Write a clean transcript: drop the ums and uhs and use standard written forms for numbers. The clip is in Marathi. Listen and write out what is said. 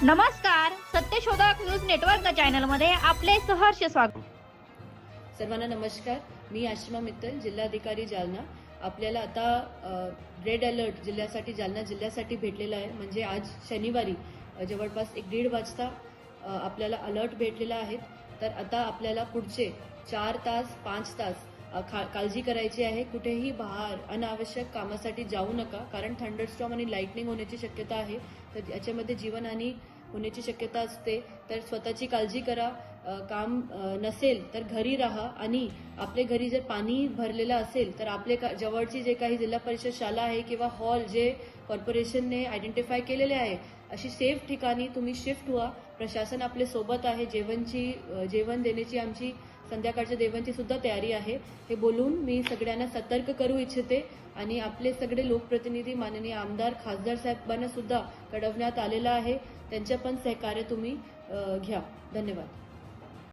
नमस्कार, सत्यशोधक न्यूज नेटवर्क चॅनलमध्ये आपले सहर्ष स्वागत। सर्वांना नमस्कार। मी आशिमा मित्तल, जिल्हाधिकारी जालना। आपल्याला आता रेड अलर्ट जिल्ह्यासाठी, जालना जिल्ह्यासाठी भेटलेला आहे। म्हणजे आज शनिवारी जवळपास 1:30 वाजता आपल्याला अलर्ट भेटलेला आहे। तर आता आपल्याला पुढचे 4 तास 5 तास काळजी करायची आहे। कुठेही बाहेर अनावश्यक कामासाठी जाऊ नका, कारण थंडरस्टॉर्म आणि लाइटनिंग होण्याची शक्यता आहे। तर याच्यामध्ये जीवनहानी होण्याची शक्यता असते। तर स्वतःची काळजी करा। काम नसेल तर घरी राहा, आणि आपले घरी जर पाणी भरलेलं असेल तर आपले जवळची जे काही जिल्हा परिषद शाळा आहे किंवा हॉल जे कॉर्पोरेशनने आयडेंटिफाय केलेले आहे, अशी सेफ ठिकाणी तुम्ही शिफ्ट व्हा। प्रशासन आपले सोबत आहे। जेवण देण्याची आमची संध्याकाळच्या जेवणची सुद्धा तयारी आहे। हे बोलून मी सगळ्यांना सतर्क करू इच्छिते, आणि आपले सगळे लोकप्रतिनिधी माननीय आमदार खासदार साहेबांना सुद्धा कळवण्यात आलेलं आहे। त्यांचे पण सहकार्य तुम्ही घ्या। धन्यवाद।